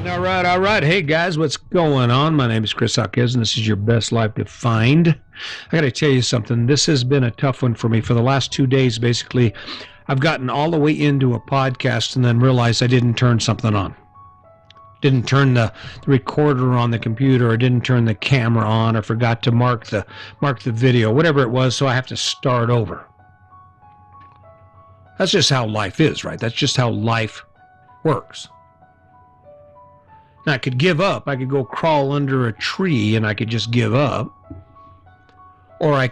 All right, all right. Hey guys, what's going on? My name is Chris Hawkins, and this is your best life defined. I got to tell you something. This has been a tough one for me for the last 2 days. Basically, I've gotten all the way into a podcast and then realized I didn't turn something on. Didn't turn the recorder on the computer, or didn't turn the camera on, or forgot to mark the video, whatever it was. So I have to start over. That's just how life is, right? That's just how life works. I could give up. I could go crawl under a tree and I could just give up. Or I'll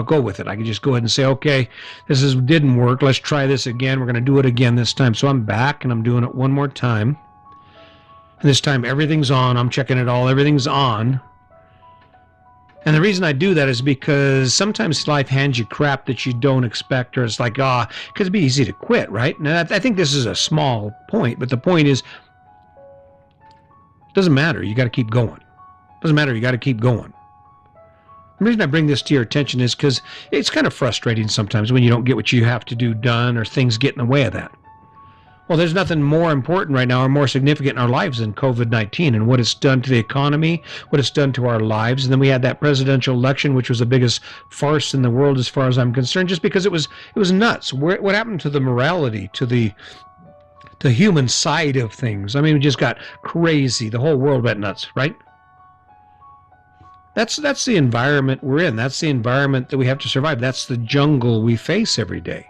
go with it. I could just go ahead and say, okay, didn't work. Let's try this again. We're going to do it again this time. So I'm back and I'm doing it one more time. And this time everything's on. I'm checking it all. Everything's on. And the reason I do that is because sometimes life hands you crap that you don't expect, or it's like, because it'd be easy to quit, right? And I think this is a small point, but the point is, doesn't matter. You got to keep going. Doesn't matter. You got to keep going. The reason I bring this to your attention is because it's kind of frustrating sometimes when you don't get what you have to do done, or things get in the way of that. Well, there's nothing more important right now or more significant in our lives than COVID-19 and what it's done to the economy, what it's done to our lives. And then we had that presidential election, which was the biggest farce in the world as far as I'm concerned, just because it was nuts. What happened to the morality, to the human side of things? I mean, it just got crazy. The whole world went nuts, right? That's the environment we're in. That's the environment that we have to survive. That's the jungle we face every day.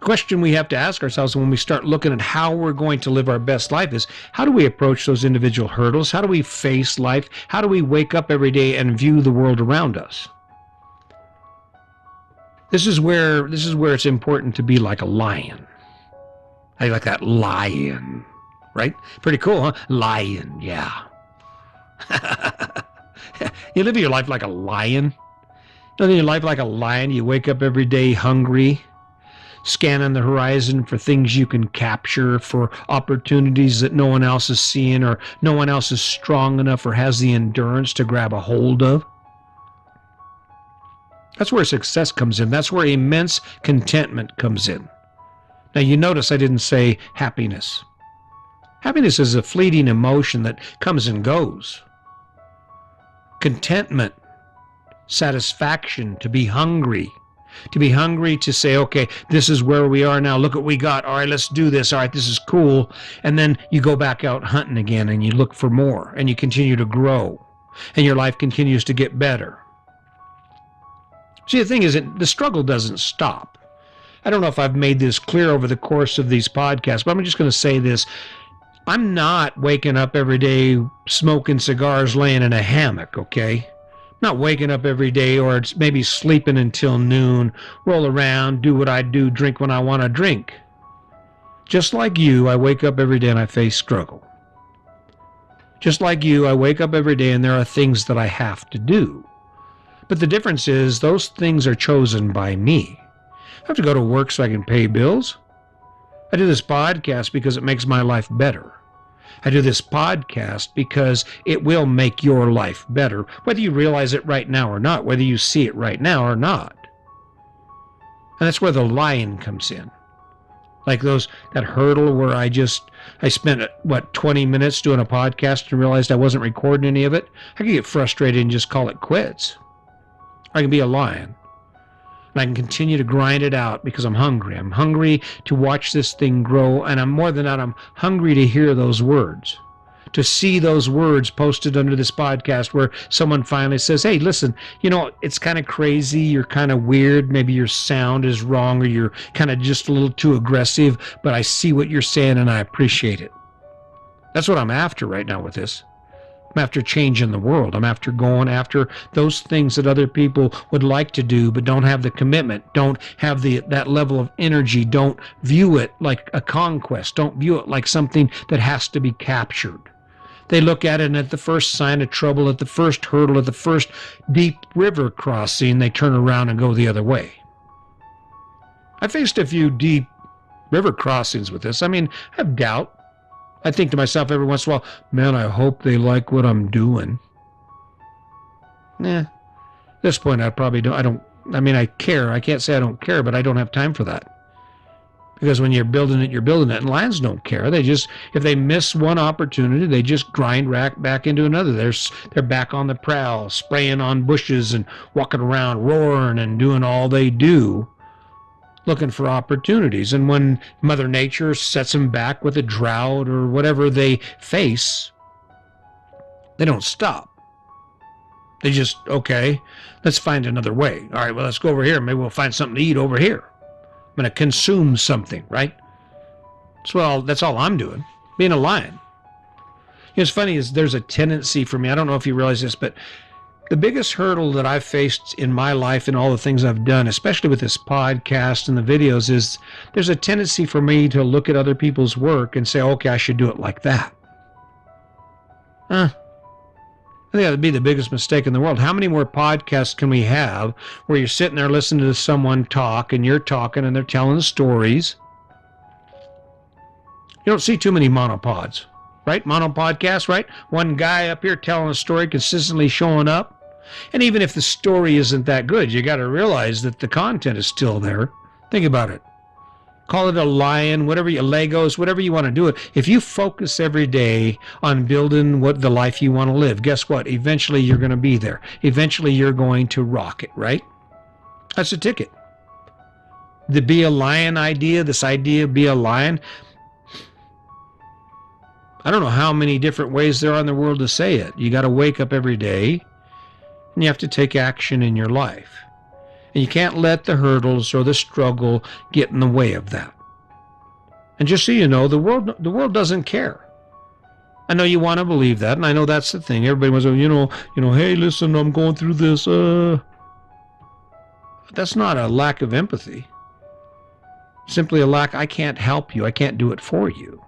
The question we have to ask ourselves when we start looking at how we're going to live our best life is, how do we approach those individual hurdles? How do we face life? How do we wake up every day and view the world around us? This is where it's important to be like a lion. I like that, lion, right? Pretty cool, huh? Lion, yeah. You live your life like a lion. You live your life like a lion. You wake up every day hungry, scanning the horizon for things you can capture, for opportunities that no one else is seeing, or no one else is strong enough or has the endurance to grab a hold of. That's where success comes in. That's where immense contentment comes in. Now, you notice I didn't say happiness. Happiness is a fleeting emotion that comes and goes. Contentment, satisfaction, to be hungry to say, okay, this is where we are now. Look what we got. All right, let's do this. All right, this is cool. And then you go back out hunting again and you look for more and you continue to grow and your life continues to get better. See, the thing is that the struggle doesn't stop. I don't know if I've made this clear over the course of these podcasts, but I'm just going to say this. I'm not waking up every day smoking cigars, laying in a hammock, okay? I'm not waking up every day, or it's maybe sleeping until noon, roll around, do what I do, drink when I want to drink. Just like you, I wake up every day and I face struggle. Just like you, I wake up every day and there are things that I have to do. But the difference is those things are chosen by me. I have to go to work so I can pay bills. I do this podcast because it makes my life better. I do this podcast because it will make your life better, whether you realize it right now or not, whether you see it right now or not. And that's where the lion comes in. Like that hurdle where I spent, 20 minutes doing a podcast and realized I wasn't recording any of it. I can get frustrated and just call it quits. I can be a lion, and I can continue to grind it out because I'm hungry. I'm hungry to watch this thing grow, and more than that, I'm hungry to hear those words, to see those words posted under this podcast where someone finally says, hey, listen, it's kind of crazy, you're kind of weird, maybe your sound is wrong, or you're kind of just a little too aggressive, but I see what you're saying and I appreciate it. That's what I'm after right now with this. I'm after changing the world. I'm after going after those things that other people would like to do but don't have the commitment, don't have that level of energy, don't view it like a conquest, don't view it like something that has to be captured. They look at it, and at the first sign of trouble, at the first hurdle, at the first deep river crossing, they turn around and go the other way. I faced a few deep river crossings with this. I mean, I have doubt. I think to myself every once in a while, man, I hope they like what I'm doing. At this point, I probably don't. I mean, I care. I can't say I don't care, but I don't have time for that. Because when you're building it, you're building it. And lions don't care. They just, if they miss one opportunity, they just grind back into another. They're back on the prowl, spraying on bushes and walking around, roaring and doing all they do, looking for opportunities. And when Mother Nature sets them back with a drought or whatever they face, they don't stop. They just, okay, let's find another way. All right, well, let's go over here. Maybe we'll find something to eat over here. I'm going to consume something, right? So, that's all I'm doing, being a lion. You know, it's funny is there's a tendency for me, I don't know if you realize this, but the biggest hurdle that I've faced in my life and all the things I've done, especially with this podcast and the videos, is there's a tendency for me to look at other people's work and say, okay, I should do it like that. I think that would be the biggest mistake in the world. How many more podcasts can we have where you're sitting there listening to someone talk and you're talking and they're telling stories? You don't see too many monopods, right? Monopodcasts, right? One guy up here telling a story, consistently showing up. And even if the story isn't that good, you got to realize that the content is still there. Think about it. Call it a lion, whatever you, Legos, whatever you want to do it. If you focus every day on building what the life you want to live, guess what? Eventually you're going to be there. Eventually you're going to rock it, right? That's a ticket. The be a lion idea, this idea of be a lion, I don't know how many different ways there are in the world to say it. You got to wake up every day and you have to take action in your life. And you can't let the hurdles or the struggle get in the way of that. And just so you know, the world doesn't care. I know you want to believe that, and I know that's the thing. Everybody was, hey, listen, I'm going through this. That's not a lack of empathy. Simply a lack, I can't help you. I can't do it for you.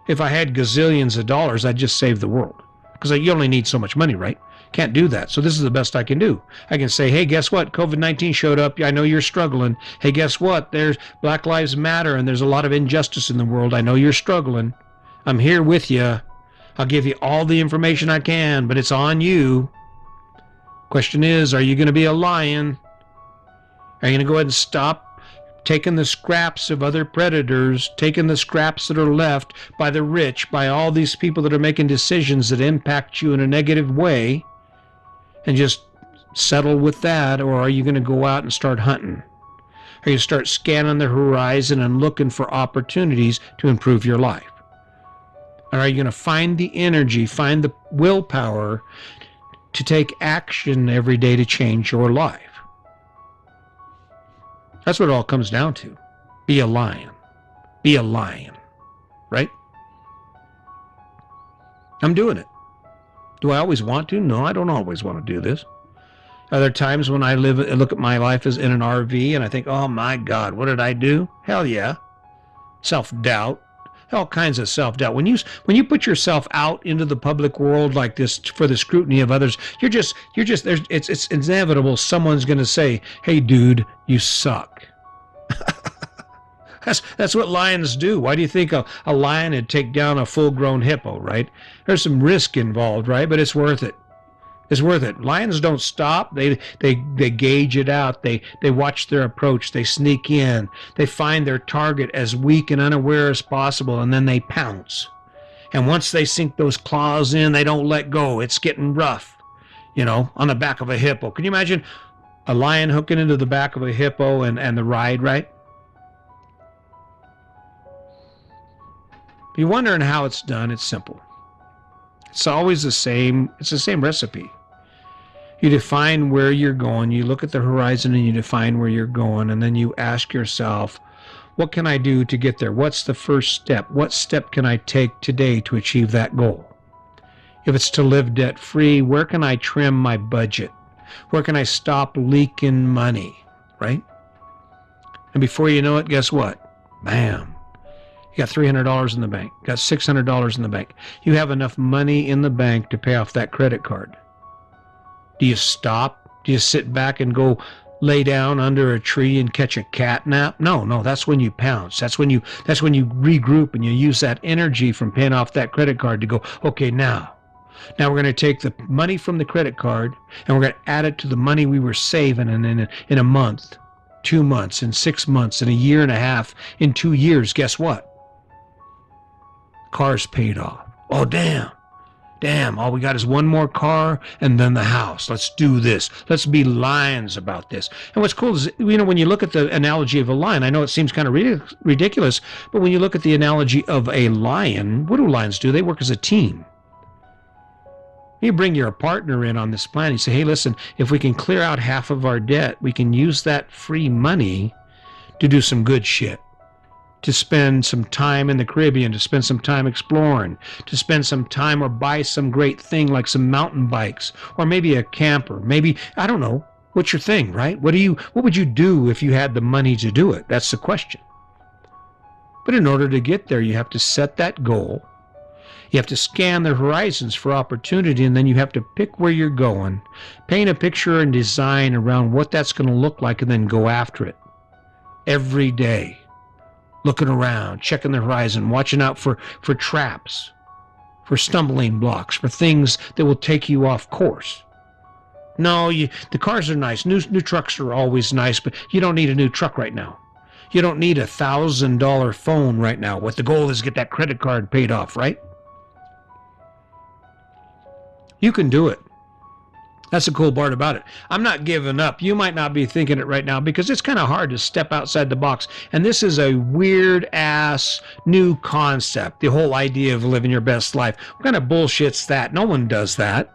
If I had gazillions of dollars, I'd just save the world. Because you only need so much money, right? Can't do that. So this is the best I can do. I can say, hey, guess what? COVID-19 showed up. I know you're struggling. Hey, guess what? There's Black Lives Matter and there's a lot of injustice in the world. I know you're struggling. I'm here with you. I'll give you all the information I can, but it's on you. Question is, are you going to be a lion? Are you going to go ahead and stop taking the scraps of other predators, taking the scraps that are left by the rich, by all these people that are making decisions that impact you in a negative way, and just settle with that? Or are you going to go out and start hunting? Are you start scanning the horizon and looking for opportunities to improve your life? Or are you going to find the energy, find the willpower to take action every day to change your life? That's what it all comes down to. Be a lion. Be a lion. Right? I'm doing it. Do I always want to? No, I don't always want to do this. Are there times when I look at my life as in an RV and I think, oh my God, what did I do? Hell yeah. Self-doubt. All kinds of self-doubt. When you put yourself out into the public world like this for the scrutiny of others, it's inevitable someone's going to say, hey dude, you suck. That's what lions do. Why do you think a lion would take down a full-grown hippo, right? There's some risk involved, right? But it's worth it. It's worth it. Lions don't stop. They gauge it out. They watch their approach. They sneak in. They find their target as weak and unaware as possible, and then they pounce. And once they sink those claws in, they don't let go. It's getting rough, on the back of a hippo. Can you imagine a lion hooking into the back of a hippo and the ride, right? If you're wondering how it's done, it's simple. It's always the same. It's the same recipe. You define where you're going. You look at the horizon and you define where you're going. And then you ask yourself, what can I do to get there? What's the first step? What step can I take today to achieve that goal? If it's to live debt-free, where can I trim my budget? Where can I stop leaking money, right? And before you know it, guess what? Bam. You got $300 in the bank. Got $600 in the bank. You have enough money in the bank to pay off that credit card. Do you stop? Do you sit back and go lay down under a tree and catch a cat nap? No, that's when you pounce. That's when you regroup and you use that energy from paying off that credit card to go, okay, now we're going to take the money from the credit card and we're going to add it to the money we were saving in a month. 2 months, in 6 months, in a year and a half, in 2 years, guess what? Car's paid off. Oh, damn. Damn, all we got is one more car and then the house. Let's do this. Let's be lions about this. And what's cool is, when you look at the analogy of a lion, I know it seems kind of ridiculous, but when you look at the analogy of a lion, what do lions do? They work as a team. You bring your partner in on this plan. You say, hey, listen, if we can clear out half of our debt, we can use that free money to do some good shit. To spend some time in the Caribbean, to spend some time exploring, to spend some time or buy some great thing like some mountain bikes, or maybe a camper. Maybe, I don't know, what's your thing, right? What would you do if you had the money to do it? That's the question. But in order to get there, you have to set that goal. You have to scan the horizons for opportunity, and then you have to pick where you're going, paint a picture and design around what that's going to look like, and then go after it every day. Looking around, checking the horizon, watching out for traps, for stumbling blocks, for things that will take you off course. No, the cars are nice. New trucks are always nice, but you don't need a new truck right now. You don't need $1,000 phone right now. What the goal is to get that credit card paid off, right? You can do it. That's the cool part about it. I'm not giving up. You might not be thinking it right now because it's kind of hard to step outside the box. And this is a weird ass new concept. The whole idea of living your best life. What kind of bullshit's that? No one does that.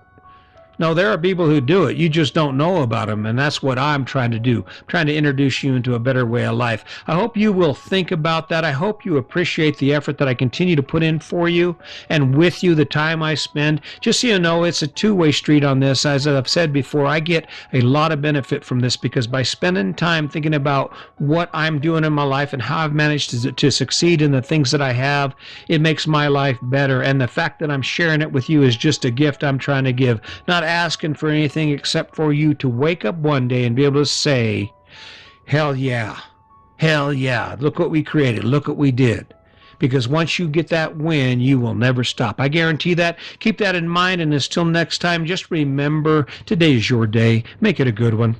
No, there are people who do it. You just don't know about them, and that's what I'm trying to do. I'm trying to introduce you into a better way of life. I hope you will think about that. I hope you appreciate the effort that I continue to put in for you and with you, the time I spend. Just so you know, it's a two-way street on this. As I've said before, I get a lot of benefit from this because by spending time thinking about what I'm doing in my life and how I've managed to succeed in the things that I have, it makes my life better. And the fact that I'm sharing it with you is just a gift I'm trying to give. Not asking for anything except for you to wake up one day and be able to say, hell yeah, look what we created, look what we did. Because once you get that win, you will never stop. I guarantee that. Keep that in mind, and until next time, just remember, today's your day. Make it a good one.